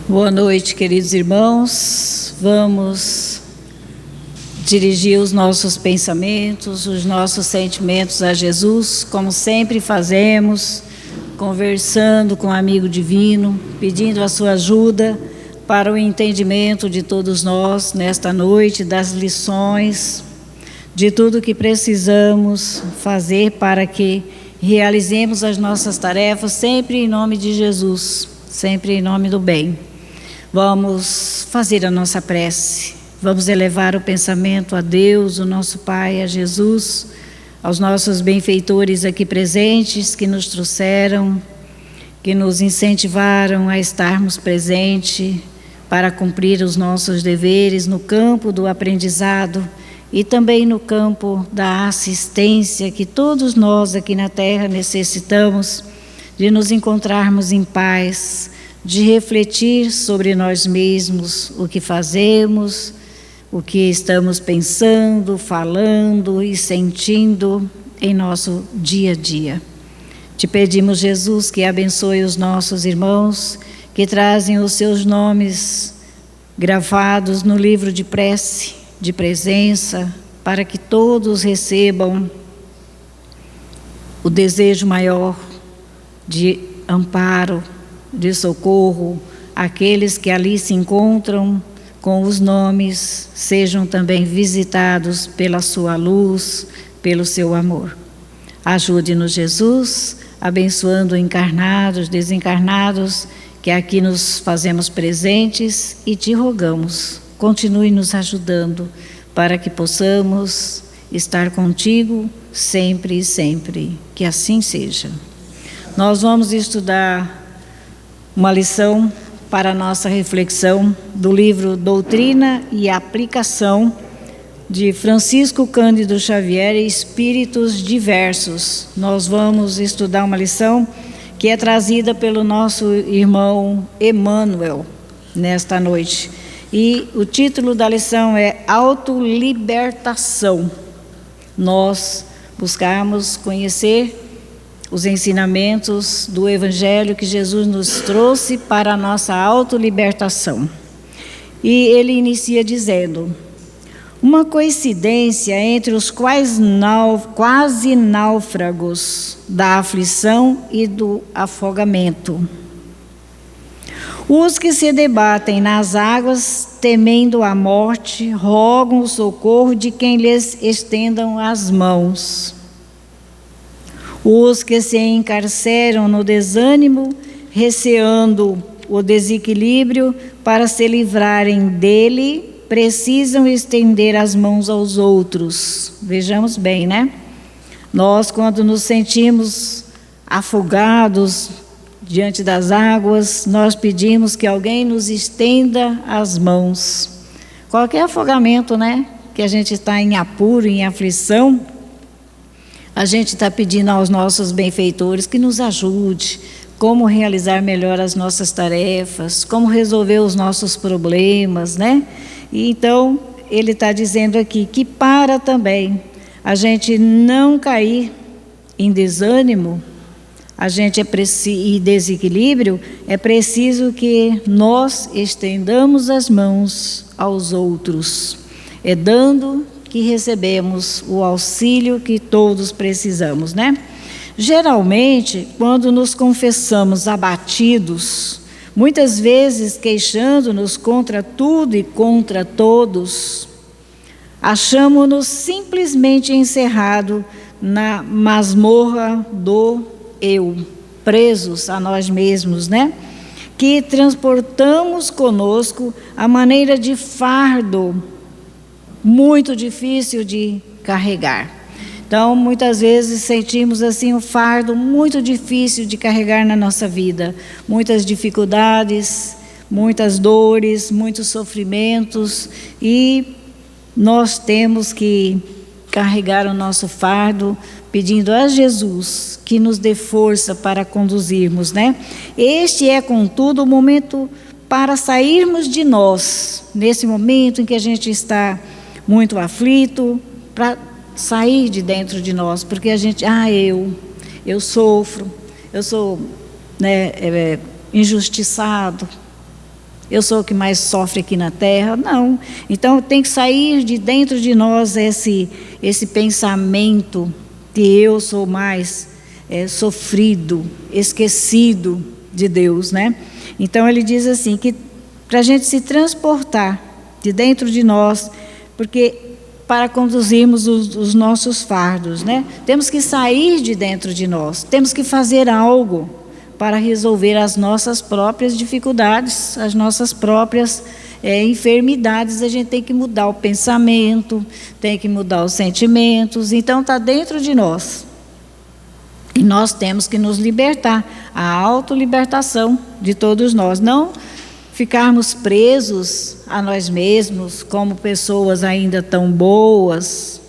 Boa noite, queridos irmãos. Vamos dirigir os nossos pensamentos, os nossos sentimentos a Jesus, como sempre fazemos, conversando com o amigo divino, pedindo a sua ajuda para o entendimento de todos nós nesta noite, das lições, de tudo que precisamos fazer para que realizemos as nossas tarefas sempre em nome de Jesus, sempre em nome do bem. Vamos fazer a nossa prece, vamos elevar o pensamento a Deus, o nosso Pai, a Jesus, aos nossos benfeitores aqui presentes que nos trouxeram, que nos incentivaram a estarmos presentes para cumprir os nossos deveres no campo do aprendizado e também no campo da assistência que todos nós aqui na Terra necessitamos de nos encontrarmos em paz, de refletir sobre nós mesmos, o que fazemos, o que estamos pensando, falando e sentindo em nosso dia a dia. Te pedimos, Jesus, que abençoe os nossos irmãos, que trazem os seus nomes gravados no livro de prece, de presença, para que todos recebam o desejo maior de amparo, de socorro. Aqueles que ali se encontram com os nomes sejam também visitados pela sua luz, pelo seu amor. Ajude-nos, Jesus, abençoando encarnados, desencarnados, que aqui nos fazemos presentes e te rogamos, continue nos ajudando para que possamos estar contigo sempre e sempre, que assim seja. Nós vamos estudar uma lição para a nossa reflexão do livro Doutrina e Aplicação de Francisco Cândido Xavier e Espíritos Diversos. Nós vamos estudar uma lição que é trazida pelo nosso irmão Emmanuel nesta noite. E o título da lição é Autolibertação. Nós buscamos conhecer os ensinamentos do Evangelho que Jesus nos trouxe para a nossa autolibertação. E ele inicia dizendo: uma coincidência entre os quase náufragos da aflição e do afogamento. Os que se debatem nas águas, temendo a morte, rogam o socorro de quem lhes estendam as mãos. Os que se encarceram no desânimo, receando o desequilíbrio, para se livrarem dele, precisam estender as mãos aos outros. Vejamos bem, né? Nós, quando nos sentimos afogados diante das águas, nós pedimos que alguém nos estenda as mãos. Qualquer afogamento, né? Que a gente está em apuro, em aflição, a gente está pedindo aos nossos benfeitores que nos ajude, como realizar melhor as nossas tarefas, como resolver os nossos problemas, né? E então, ele está dizendo aqui que para também a gente não cair em desânimo, e desequilíbrio, é preciso que nós estendamos as mãos aos outros. É dando que recebemos o auxílio que todos precisamos, né? Geralmente, quando nos confessamos abatidos, muitas vezes queixando-nos contra tudo e contra todos, achamo-nos simplesmente encerrados na masmorra do eu, presos a nós mesmos, né? Que transportamos conosco a maneira de fardo muito difícil de carregar. Então, muitas vezes sentimos assim um fardo muito difícil de carregar na nossa vida. Muitas dificuldades, muitas dores, muitos sofrimentos, e nós temos que carregar o nosso fardo, pedindo a Jesus que nos dê força para conduzirmos, né? Este é, contudo, o momento para sairmos de nós, nesse momento em que a gente está muito aflito, para sair de dentro de nós, porque a gente, eu sofro, eu sou, né, injustiçado, Eu sou o que mais sofre aqui na terra. Não. Então tem que sair de dentro de nós esse pensamento que eu sou mais sofrido, esquecido de Deus, né? Então ele diz assim, que para a gente se transportar de dentro de nós, porque para conduzirmos os nossos fardos, né? Temos que sair de dentro de nós, temos que fazer algo para resolver as nossas próprias dificuldades, as nossas próprias enfermidades. A gente tem que mudar o pensamento, tem que mudar os sentimentos, então está dentro de nós. E nós temos que nos libertar, a autolibertação de todos nós, não ficarmos presos a nós mesmos como pessoas ainda tão boas,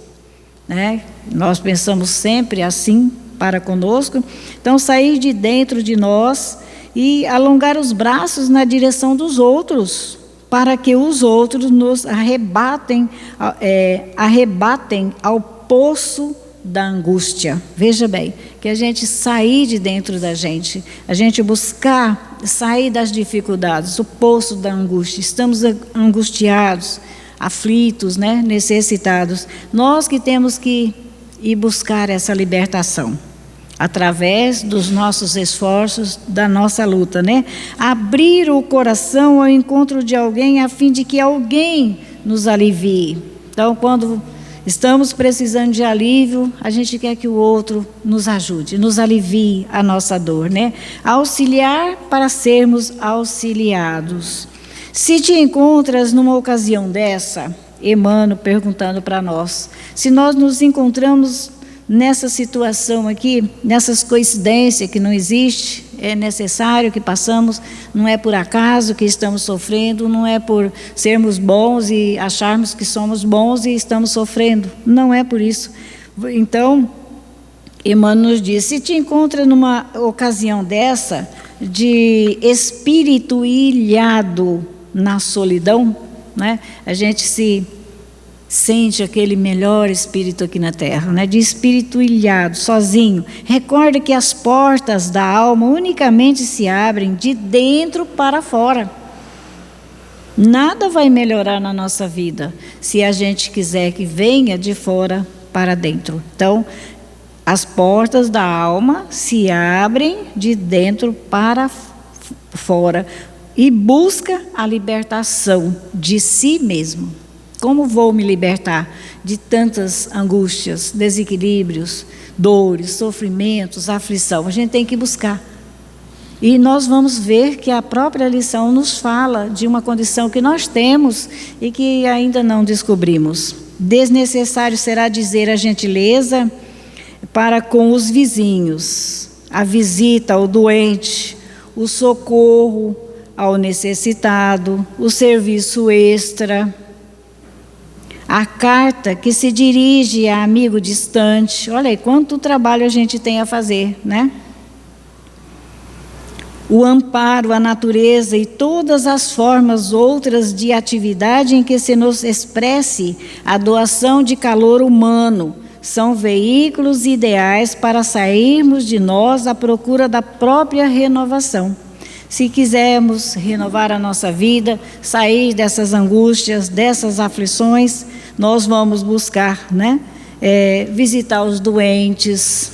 né? Nós pensamos sempre assim para conosco. Então sair de dentro de nós e alongar os braços na direção dos outros, para que os outros nos arrebatem ao poço da angústia. Veja bem, que a gente sair de dentro da gente, a gente buscar sair das dificuldades, o poço da angústia. Estamos angustiados, aflitos, né? Necessitados. Nós que temos que ir buscar essa libertação através dos nossos esforços, da nossa luta, né? Abrir o coração ao encontro de alguém a fim de que alguém nos alivie. Então, quando estamos precisando de alívio, a gente quer que o outro nos ajude, nos alivie a nossa dor, né? Auxiliar para sermos auxiliados. Se te encontras numa ocasião dessa, Emmanuel perguntando para nós, se nós nos encontramos nessa situação aqui, nessas coincidências que não existe, é necessário que passamos, não é por acaso que estamos sofrendo, não é por sermos bons e acharmos que somos bons e estamos sofrendo, não é por isso. Então, Emmanuel nos diz, se te encontra numa ocasião dessa, de espírito ilhado na solidão, né? A gente se sente aquele melhor espírito aqui na terra, né? De espírito ilhado, sozinho. Recorda que as portas da alma unicamente se abrem de dentro para fora. Nada vai melhorar na nossa vida se a gente quiser que venha de fora para dentro. Então, as portas da alma se abrem de dentro para fora e busca a libertação de si mesmo. Como vou me libertar de tantas angústias, desequilíbrios, dores, sofrimentos, aflição? A gente tem que buscar. E nós vamos ver que a própria lição nos fala de uma condição que nós temos e que ainda não descobrimos. Desnecessário será dizer a gentileza para com os vizinhos, a visita ao doente, o socorro ao necessitado, o serviço extra, a carta que se dirige a amigo distante. Olha aí, quanto trabalho a gente tem a fazer, né? O amparo à natureza e todas as formas outras de atividade em que se nos expresse a doação de calor humano são veículos ideais para sairmos de nós à procura da própria renovação. Se quisermos renovar a nossa vida, sair dessas angústias, dessas aflições, nós vamos buscar, né? Visitar os doentes.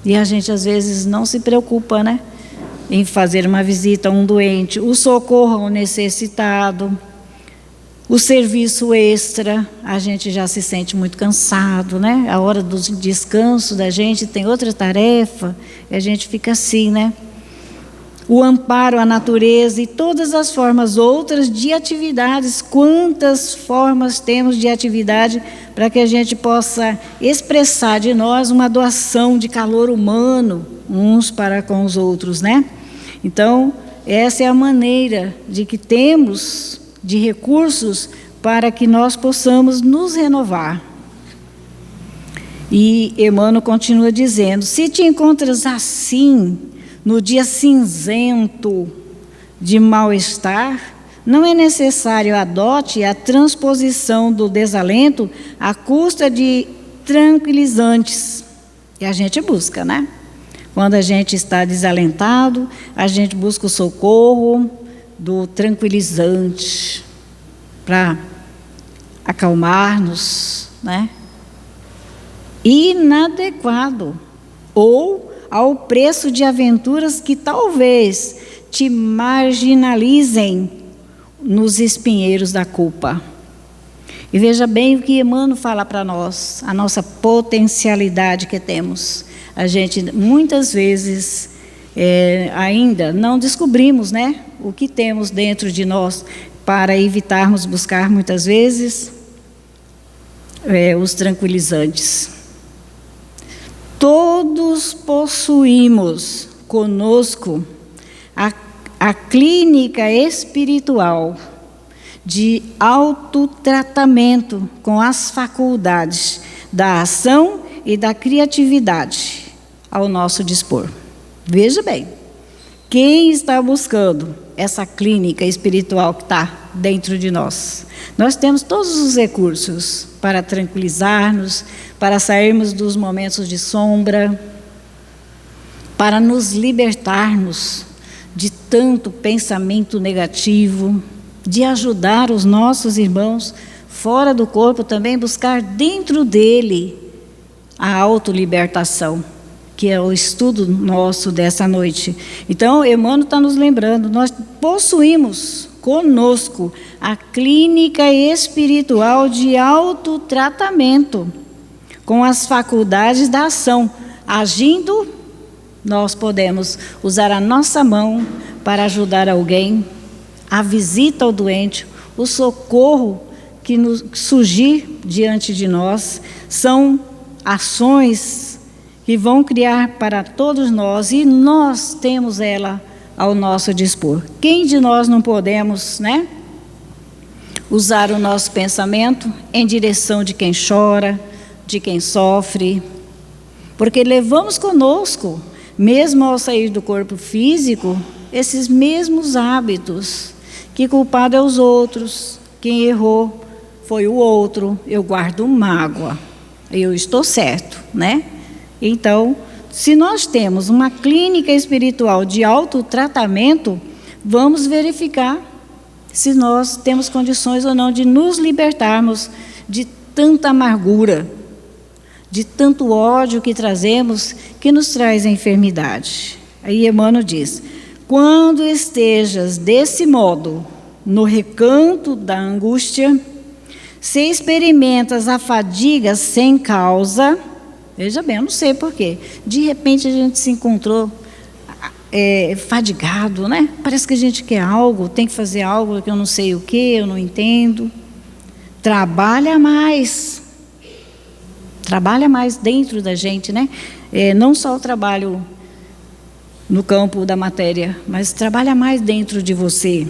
E a gente às vezes não se preocupa, né? Em fazer uma visita a um doente. O socorro ao necessitado. O serviço extra, a gente já se sente muito cansado, né? A hora do descanso da gente tem outra tarefa, e a gente fica assim, né? O amparo à natureza e todas as formas outras de atividades. Quantas formas temos de atividade para que a gente possa expressar de nós uma doação de calor humano, uns para com os outros, né? Então, essa é a maneira de que temos de recursos para que nós possamos nos renovar. E Emmanuel continua dizendo, se te encontras assim, no dia cinzento de mal-estar, não é necessário adote a transposição do desalento à custa de tranquilizantes. E a gente busca, né? Quando a gente está desalentado, a gente busca o socorro do tranquilizante para acalmar-nos, né? Inadequado, ou ao preço de aventuras que talvez te marginalizem nos espinheiros da culpa. E veja bem o que Emmanuel fala para nós, a nossa potencialidade que temos. A gente muitas vezes ainda não descobrimos, né, o que temos dentro de nós para evitarmos buscar muitas vezes os tranquilizantes. Todos possuímos conosco a clínica espiritual de autotratamento com as faculdades da ação e da criatividade ao nosso dispor. Veja bem, quem está buscando essa clínica espiritual que está dentro de nós? Nós temos todos os recursos para tranquilizar-nos, para sairmos dos momentos de sombra, para nos libertarmos de tanto pensamento negativo, de ajudar os nossos irmãos fora do corpo também, buscar dentro dele a autolibertação, que é o estudo nosso dessa noite. Então, Emmanuel está nos lembrando, nós possuímos conosco a clínica espiritual de autotratamento, com as faculdades da ação. Agindo, nós podemos usar a nossa mão para ajudar alguém, a visita ao doente, o socorro que surgir diante de nós, são ações que vão criar para todos nós, e nós temos ela ao nosso dispor. Quem de nós não podemos, né, usar o nosso pensamento em direção de quem chora, de quem sofre, porque levamos conosco, mesmo ao sair do corpo físico, esses mesmos hábitos, que culpado é os outros, quem errou foi o outro, eu guardo mágoa, eu estou certo, né? Então, se nós temos uma clínica espiritual de autotratamento, vamos verificar se nós temos condições ou não de nos libertarmos de tanta amargura, de tanto ódio que trazemos, que nos traz a enfermidade. Aí Emmanuel diz: quando estejas desse modo, no recanto da angústia, se experimentas a fadiga sem causa, veja bem, eu não sei porquê, de repente a gente se encontrou fadigado, né? Parece que a gente quer algo, tem que fazer algo que eu não sei o que, eu não entendo. Trabalha mais dentro da gente, né? Não só o trabalho no campo da matéria, mas trabalha mais dentro de você.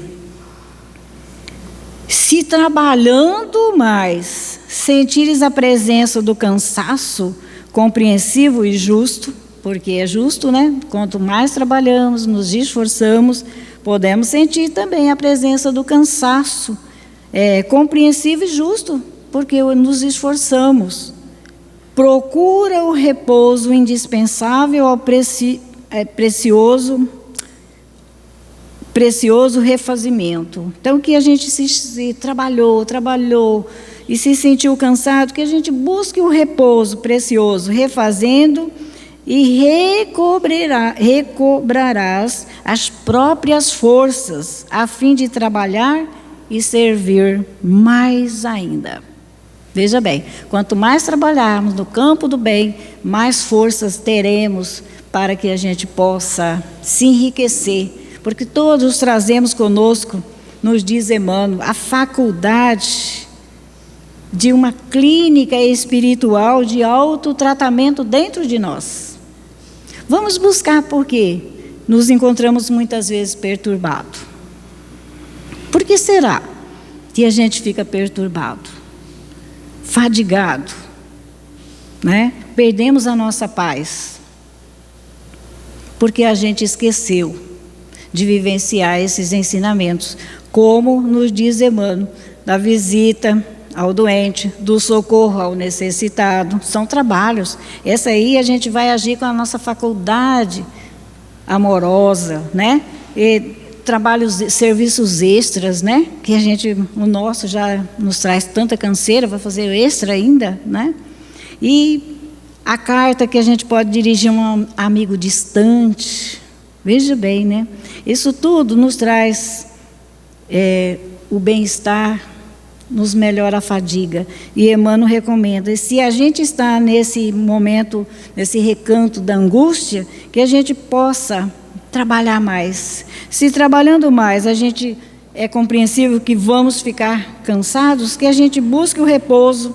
Se trabalhando mais, sentires a presença do cansaço compreensivo e justo, porque é justo, né? Quanto mais trabalhamos, nos esforçamos, podemos sentir também a presença do cansaço compreensivo e justo, porque nos esforçamos. Procura o repouso indispensável ao precioso refazimento. Então, que a gente se trabalhou e se sentiu cansado, que a gente busque o repouso precioso, refazendo, e recobrarás as próprias forças, a fim de trabalhar e servir mais ainda. Veja bem, quanto mais trabalharmos no campo do bem, mais forças teremos para que a gente possa se enriquecer, porque todos trazemos conosco, nos diz Emmanuel, a faculdade de uma clínica espiritual de autotratamento dentro de nós. Vamos buscar, porque nos encontramos muitas vezes perturbados. Por que será que a gente fica perturbado, fadigado, né? Perdemos a nossa paz, porque a gente esqueceu de vivenciar esses ensinamentos, como nos diz Emmanuel, da visita ao doente, do socorro ao necessitado. São trabalhos. Essa aí a gente vai agir com a nossa faculdade amorosa, né? E trabalhos, serviços extras, né? Que o nosso já nos traz tanta canseira, vai fazer extra ainda, né? E a carta que a gente pode dirigir a um amigo distante, veja bem, né? Isso tudo nos traz o bem-estar, nos melhora a fadiga. E Emmanuel recomenda, e se a gente está nesse momento, nesse recanto da angústia, que a gente possa trabalhar mais. Se trabalhando mais, a gente é compreensível que vamos ficar cansados, que a gente busque o repouso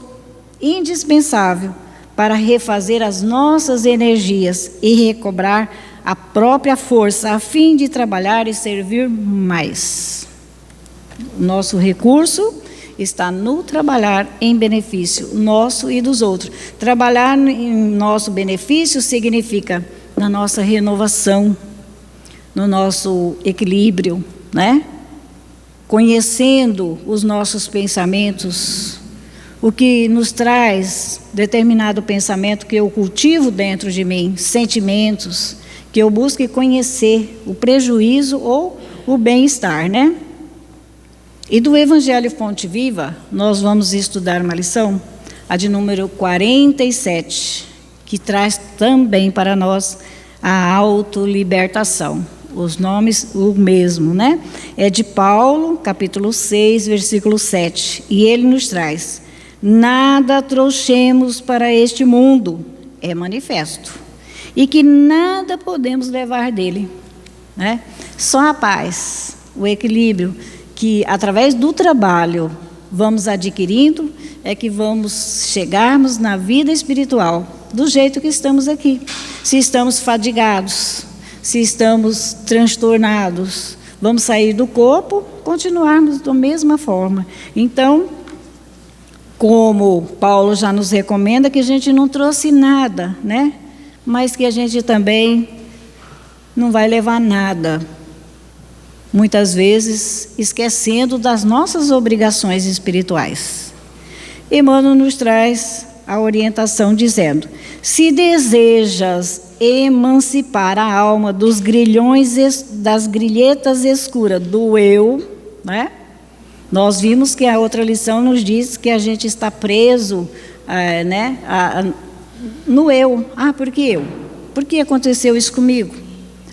indispensável para refazer as nossas energias e recobrar a própria força, a fim de trabalhar e servir mais. Nosso recurso está no trabalhar em benefício nosso e dos outros. Trabalhar em nosso benefício significa na nossa renovação, no nosso equilíbrio, né? Conhecendo os nossos pensamentos, o que nos traz determinado pensamento que eu cultivo dentro de mim, sentimentos, que eu busque conhecer o prejuízo ou o bem-estar, né? E do Evangelho Fonte Viva, nós vamos estudar uma lição, a de número 47, que traz também para nós a autolibertação. Os nomes, o mesmo, né? É de Paulo, capítulo 6, versículo 7. E ele nos traz: nada trouxemos para este mundo, é manifesto, e que nada podemos levar dele, né? Só a paz, o equilíbrio, que através do trabalho vamos adquirindo, é que vamos chegarmos na vida espiritual, do jeito que estamos aqui. Se estamos fadigados, se estamos transtornados, vamos sair do corpo, continuarmos da mesma forma. Então, como Paulo já nos recomenda, que a gente não trouxe nada, né? Mas que a gente também não vai levar nada. Muitas vezes esquecendo das nossas obrigações espirituais. Emmanuel nos traz a orientação dizendo: se desejas emancipar a alma dos grilhões, das grilhetas escuras do eu, né? Nós vimos que a outra lição nos diz que a gente está preso, né, no eu. Ah, por que eu? Por que aconteceu isso comigo?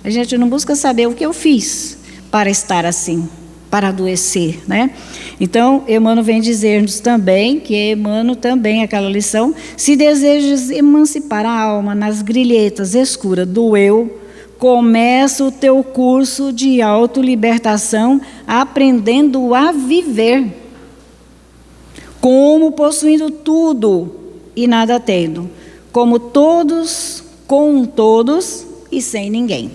A gente não busca saber o que eu fiz para estar assim, para adoecer, né? Então, Emmanuel vem dizer-nos também, que Emmanuel também, aquela lição: se desejas emancipar a alma nas grilhetas escuras do eu, começa o teu curso de autolibertação aprendendo a viver, como possuindo tudo e nada tendo, como todos, com todos e sem ninguém.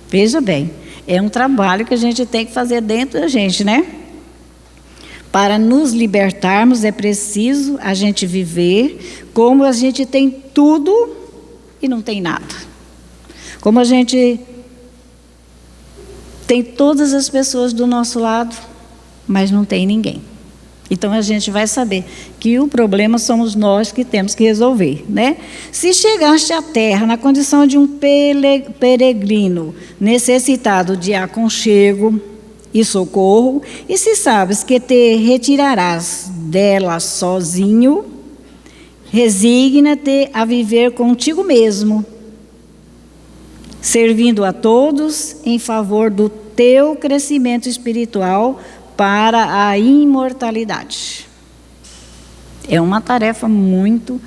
Veja bem, é um trabalho que a gente tem que fazer dentro da gente, né? Para nos libertarmos é preciso a gente viver como a gente tem tudo e não tem nada. Como a gente tem todas as pessoas do nosso lado, mas não tem ninguém. Então a gente vai saber que o problema somos nós que temos que resolver, né? Se chegaste à terra na condição de um peregrino necessitado de aconchego e socorro, e se sabes que te retirarás dela sozinho, resigna-te a viver contigo mesmo, servindo a todos em favor do teu crescimento espiritual para a imortalidade. É uma tarefa muito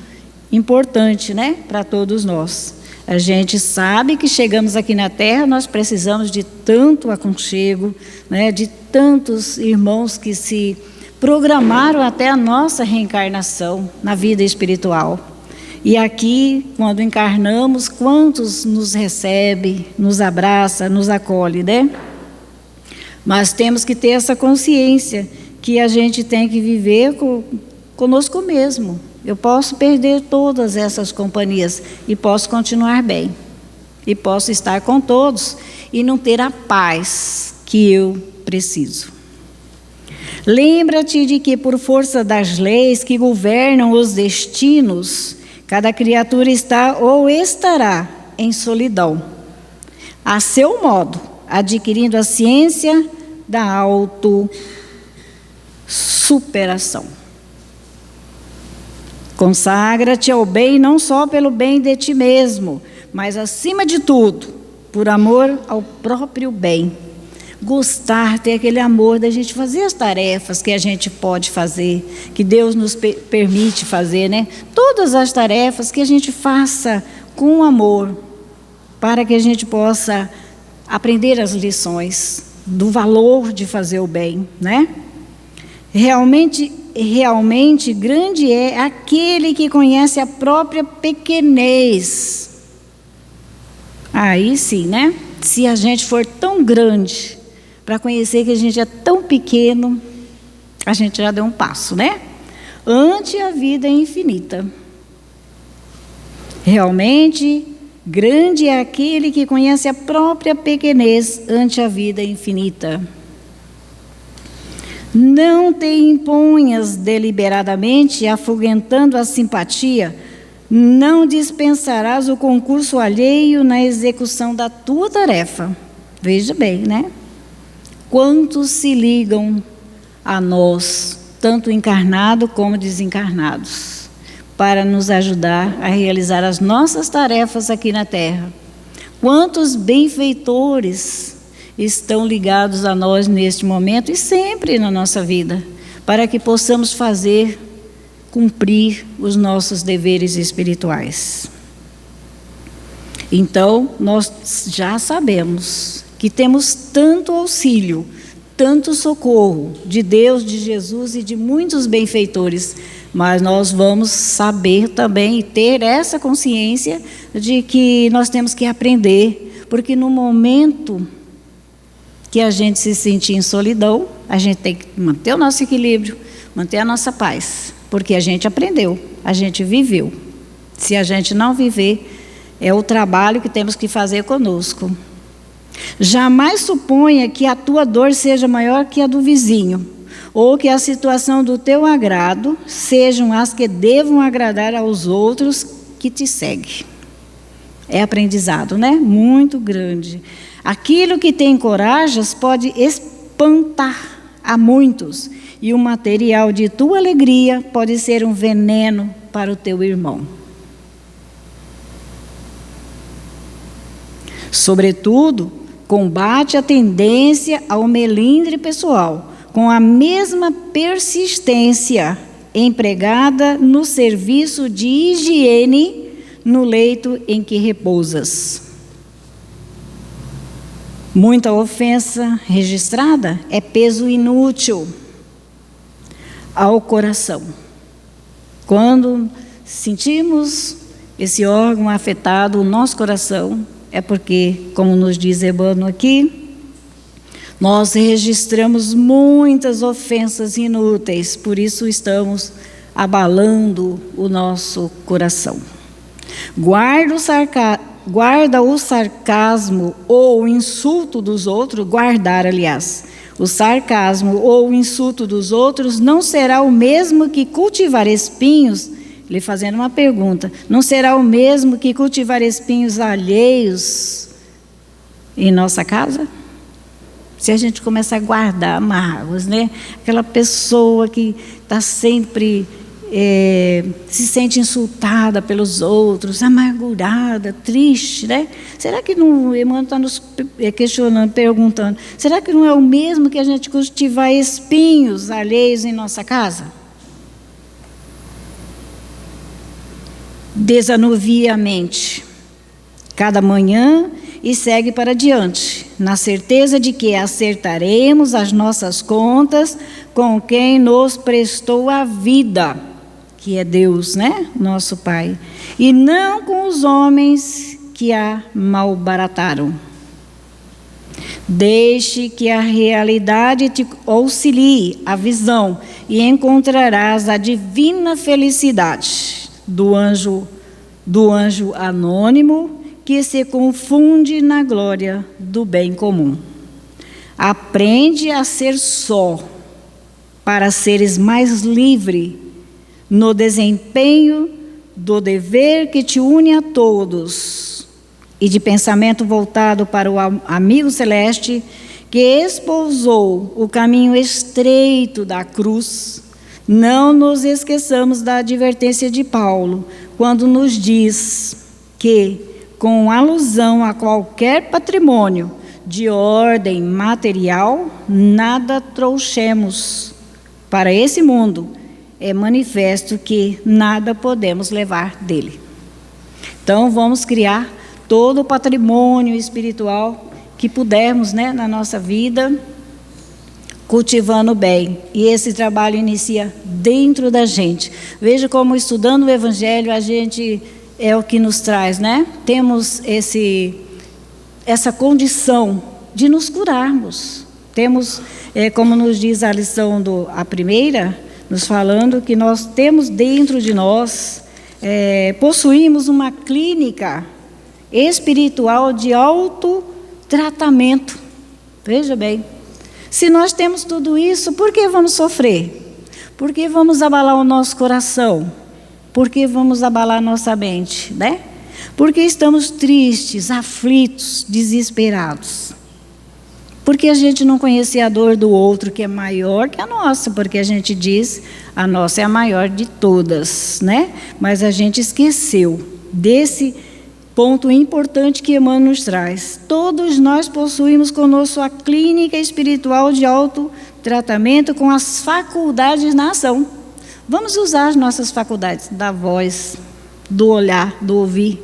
importante, né, para todos nós. A gente sabe que chegamos aqui na Terra, nós precisamos de tanto aconchego, né, de tantos irmãos que se programaram até a nossa reencarnação na vida espiritual. E aqui, quando encarnamos, quantos nos recebe, nos abraça, nos acolhe, né? Mas temos que ter essa consciência que a gente tem que viver conosco mesmo. Eu posso perder todas essas companhias e posso continuar bem. E posso estar com todos e não ter a paz que eu preciso. Lembra-te de que, por força das leis que governam os destinos, cada criatura está ou estará em solidão, a seu modo, adquirindo a ciência da autossuperação. Consagra-te ao bem não só pelo bem de ti mesmo, mas acima de tudo, por amor ao próprio bem. Gostar, ter aquele amor da gente fazer as tarefas que a gente pode fazer, que Deus nos permite fazer, né? Todas as tarefas que a gente faça com amor, para que a gente possa aprender as lições do valor de fazer o bem, né? Realmente grande é aquele que conhece a própria pequenez. Aí sim, né? Se a gente for tão grande para conhecer que a gente é tão pequeno, a gente já deu um passo, né? Ante a vida infinita. Realmente grande é aquele que conhece a própria pequenez ante a vida infinita. Não te imponhas deliberadamente, afoguentando a simpatia, não dispensarás o concurso alheio na execução da tua tarefa. Veja bem, né? Quantos se ligam a nós, tanto encarnados como desencarnados, para nos ajudar a realizar as nossas tarefas aqui na Terra. Quantos benfeitores estão ligados a nós neste momento e sempre na nossa vida, para que possamos cumprir os nossos deveres espirituais. Então, nós já sabemos que temos tanto auxílio, tanto socorro de Deus, de Jesus e de muitos benfeitores, mas nós vamos saber também e ter essa consciência de que nós temos que aprender, porque no momento que a gente se sentir em solidão, a gente tem que manter o nosso equilíbrio, manter a nossa paz, porque a gente aprendeu, a gente viveu. Se a gente não viver, é o trabalho que temos que fazer conosco. Jamais suponha que a tua dor seja maior que a do vizinho, ou que a situação do teu agrado sejam as que devam agradar aos outros que te seguem. É aprendizado, né? Muito grande. Aquilo que te encorajas pode espantar a muitos, e o material de tua alegria pode ser um veneno para o teu irmão. Sobretudo, combate a tendência ao melindre pessoal, com a mesma persistência empregada no serviço de higiene no leito em que repousas. Muita ofensa registrada é peso inútil ao coração. Quando sentimos esse órgão afetado, o nosso coração, é porque, como nos diz Emmanuel aqui, nós registramos muitas ofensas inúteis, por isso estamos abalando o nosso coração. Guarda o sarcasmo ou o insulto dos outros, o sarcasmo ou o insulto dos outros não será o mesmo que cultivar espinhos, lhe fazendo uma pergunta, não será o mesmo que cultivar espinhos alheios em nossa casa? Se a gente começar a guardar mágoas, né? Aquela pessoa que está sempre se sente insultada pelos outros, amargurada, triste, né? Será que não, o Emmanuel está nos questionando, perguntando, será que não é o mesmo que a gente cultivar espinhos alheios em nossa casa? Desanuvia a mente cada manhã e segue para diante, na certeza de que acertaremos as nossas contas com quem nos prestou a vida, que é Deus, né? Nosso Pai, e não com os homens que a malbarataram. Deixe que a realidade te auxilie a visão e encontrarás a divina felicidade do anjo anônimo que se confunde na glória do bem comum. Aprende a ser só, para seres mais livre no desempenho do dever que te une a todos e de pensamento voltado para o amigo celeste, que espousou o caminho estreito da cruz, não nos esqueçamos da advertência de Paulo, quando nos diz que, com alusão a qualquer patrimônio de ordem material, nada trouxemos para esse mundo, é manifesto que nada podemos levar dele. Então, vamos criar todo o patrimônio espiritual que pudermos, né, na nossa vida, cultivando bem. E esse trabalho inicia dentro da gente. Veja como, estudando o Evangelho, a gente é o que nos traz, né? Temos essa condição de nos curarmos. Temos, como nos diz a lição a primeira, nos falando que nós temos dentro de nós, possuímos uma clínica espiritual de autotratamento. Veja bem, se nós temos tudo isso, por que vamos sofrer? Por que vamos abalar o nosso coração? Por que vamos abalar nossa mente, né? Porque estamos tristes, aflitos, desesperados. Porque a gente não conhecia a dor do outro, que é maior que a nossa, porque a gente diz, a nossa é a maior de todas, né? Mas a gente esqueceu desse ponto importante que Emmanuel nos traz. Todos nós possuímos conosco a clínica espiritual de autotratamento com as faculdades na ação. Vamos usar as nossas faculdades da voz, do olhar, do ouvir,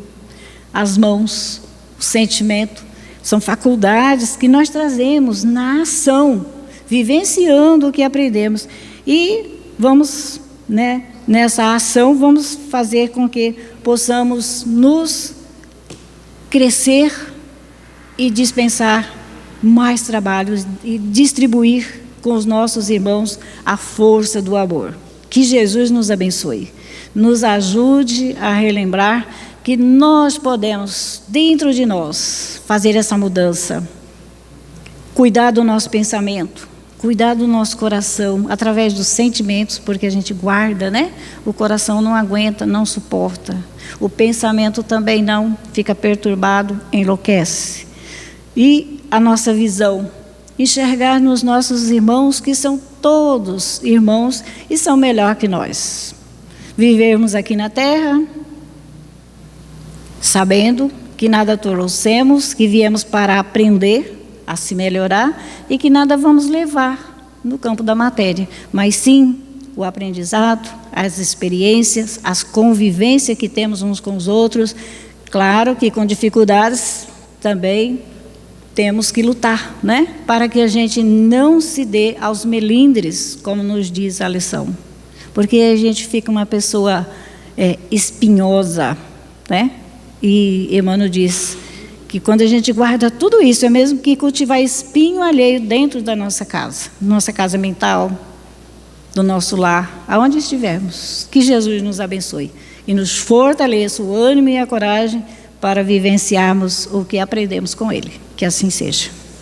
as mãos, o sentimento. São faculdades que nós trazemos na ação, vivenciando o que aprendemos. E vamos, né, nessa ação, vamos fazer com que possamos nos crescer e dispensar mais trabalhos e distribuir com os nossos irmãos a força do amor. Que Jesus nos abençoe, nos ajude a relembrar que nós podemos, dentro de nós, fazer essa mudança, cuidar do nosso pensamento, cuidar do nosso coração, através dos sentimentos, porque a gente guarda, né? O coração não aguenta, não suporta. O pensamento também não, fica perturbado, enlouquece. E a nossa visão, enxergar nos nossos irmãos, que são todos irmãos e são melhor que nós. Vivermos aqui na terra, sabendo que nada trouxemos, que viemos para aprender a se melhorar e que nada vamos levar no campo da matéria, mas sim o aprendizado, as experiências, as convivências que temos uns com os outros. Claro que com dificuldades também temos que lutar, né? Para que a gente não se dê aos melindres, como nos diz a lição. Porque a gente fica uma pessoa espinhosa, né? E Emmanuel diz que quando a gente guarda tudo isso, é mesmo que cultivar espinho alheio dentro da nossa casa mental, do nosso lar, aonde estivermos. Que Jesus nos abençoe e nos fortaleça o ânimo e a coragem para vivenciarmos o que aprendemos com Ele. Que assim seja.